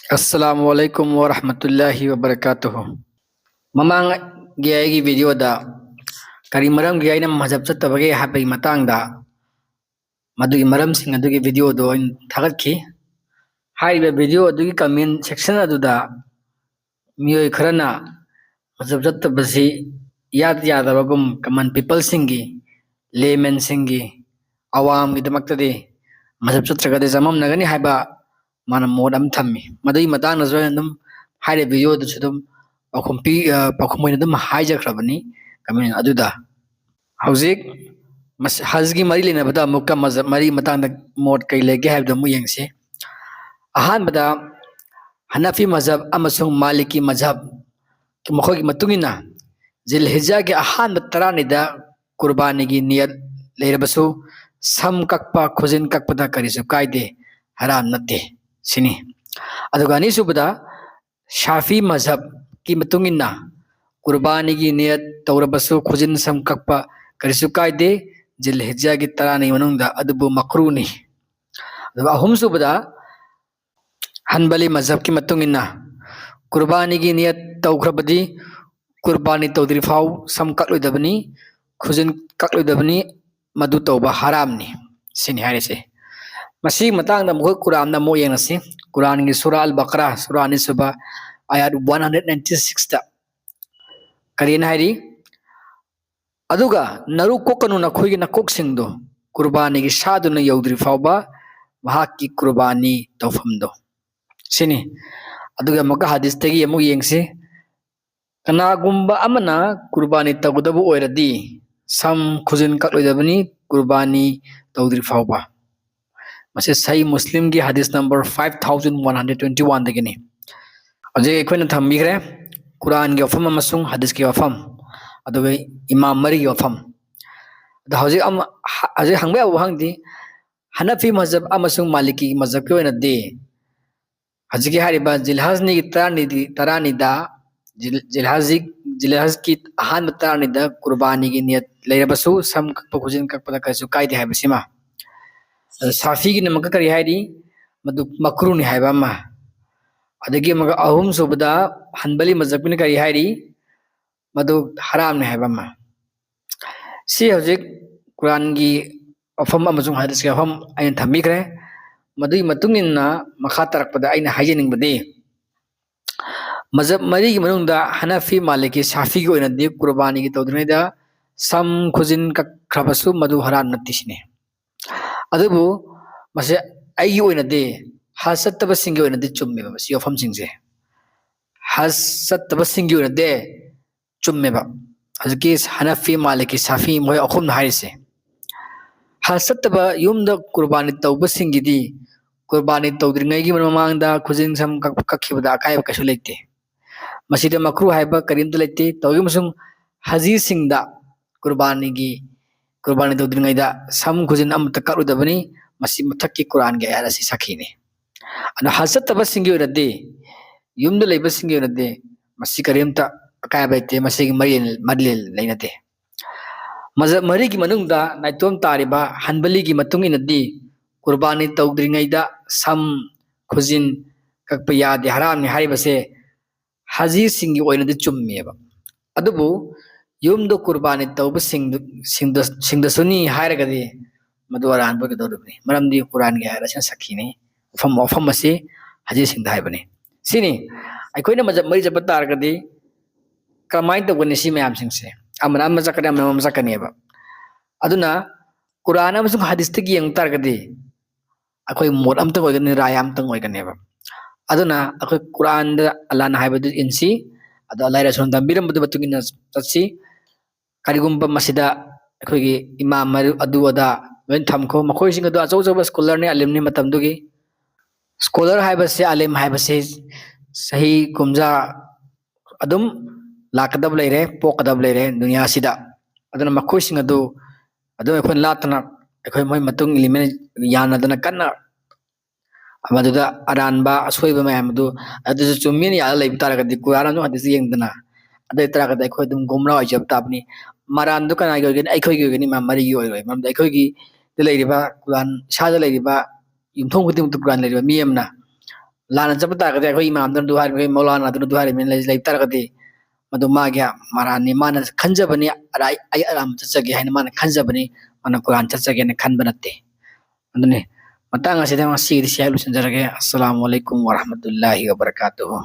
Assalamualaikum warahmatullahi wabarakatuh. Mamang gi video da kari maram gi aina mazhab chattabage habai matangda madugi maram sing adugi video do thagatki haiba video adugi comment section aduda miyoi kharana mazhab chattabasi yad yadabagum common people singi layman singi awam gi damaktade mazhab chatragade zamam nagani haiba mana modam thammi madui matang nazo dum haire video du chudum pakhum moina dum haijakrabani comment aduda hauzik hazgi mari lena bada mukka mazhab mari matang da mod kai lege haibda mu yengse ahan bada hanafi mazhab amasung maliki mazhab ki mokhogi matungina zilhijja gi ahan tarani da qurbani gi niyat leirabasu sam kakpa khujin kakpada karisu kaide haram natte sini aduga ni subada shafi mazhab ki matungina qurbani gi niyat tawrabasu khujin sam kakpa karisu kaide zilhijja gi tarani manungda adubu makruni aduga ahum subada hanbali mazhab ki matungina qurbani gi niyat tawkrabadi qurbani tawdri faw sam kakloidabani khujin kakloidabani madu tawba haramni sini harise masi matangda mo quran na mo yenasi quran gi surah al baqarah surah ni suba ayat 196 ta karina hari aduga naru kokanu na khoigi na koksingdo qurbani gi sadu na yaudri fawba mahaki qurbani tawfamdo sini aduga maka hadis tagi amu yengse kanagumba amana qurbani tawdabu oiradi sam khujin kakloidabani qurbani tawdri fawba mase sahih muslim gi hadis number 5121 dagini aje ekhoina thambikhre quran gi wafam amasung hadis gi wafam aduga imam mari gi wafam da hoji am aje hangba hangdi hanafi mazhab amasung maliki mazhab ki oina de hajiki hariba jilhazni gi tarani da jilhaz ki ahan tarani da qurbani gi niyat leirabasu sam kakpa khujin kakpada kasu kaide haibasima safi gi namaka kari hairi madu makruni haiba ma adagi maga ahum subada hanbali mazhab ni kari hairi madu haram ni haiba ma si hojik quran gi afam amazung hadis gi afam ain thamikre madui matungin na makha tarakpada aina hajening bade mazhab mari gi manungda hanafi maliki shafi gi oina de qurbani gi tawdrina sam khujin kakrabasu madu haram natisine adubu mase aigi oina de hasattaba singi oina de chumme ba si ofam singse hasattaba singi oina de chumme ba azki hanafi maliki shafi moi akhum na harise hasattaba yumda qurbani tawba singi di qurbani tawdringai gi mamangda khujin sam kakhibada akai kasu lekte masida makru haiba karim to lekte tawgi musung haji singda qurbani gi qurbani tawdringai da sam khujin am takarudabani masi mathakki quran ge ayat asi sakhine ana hasattaba singi orade yumda leiba singi orade masi karimta akai baite masi gi maril leinate mazhab mari gi manungda naitom tariba hanbali gi matung inadi qurbani tawdringai da sam khujin kakpa yade haram ni haribase haji singi oinadi chummeba adubu yumdo qurbani tawba singda suni hairagadi madu aran ba gadodubni maramdi quran gi haira san sakhine ofam ase haji singda haibani sini aikoina mazhab mari jabat taragadi kamain tawgani si mayam singse amana amma zakani amma zakani ba aduna quran amasung hadis tagi yang taragadi akoi mod am tang oigani rayam tang oigani ba aduna akoi quran da allah na haibadu insi adu allah rasul dambiram badu batugina tatsi karigumba masida akoi imam maru adu ada wen thamko makoi sing adu achau chau scholar ne alim ni matam dugi scholar haibase alim haibase sahi kumja adum lakadab leire pokadab leire dunia sida aduna makoi sing adu akoi latna akoi moi matung ilimen yana dana kanna amaduda aranba asoiba mayam du adu chummin ya lai taragadi qur'an no hadis yengdana adai taragada akoi dum gomra ojab tapni maran du kana gi akoi gi ma mari gi oi mam dai akoi gi leiriba quran sha da leiriba yumthong kutim tu quran leiriba miyamna लाना चप तारगदि अखोई इमाम दन दुहार में मौलाना दन दुहार में लेइ तारगदि मदु मागे मारानी माना खंजबनी आई आराम चचगे हाइन माना खंजबनी माना कुरान चचगे ने खनब नते अदुने मतंग असिदा मसी सियालु संजरगे अस्सलामु अलैकुम वरहमतुल्लाहि वबरकातुहु।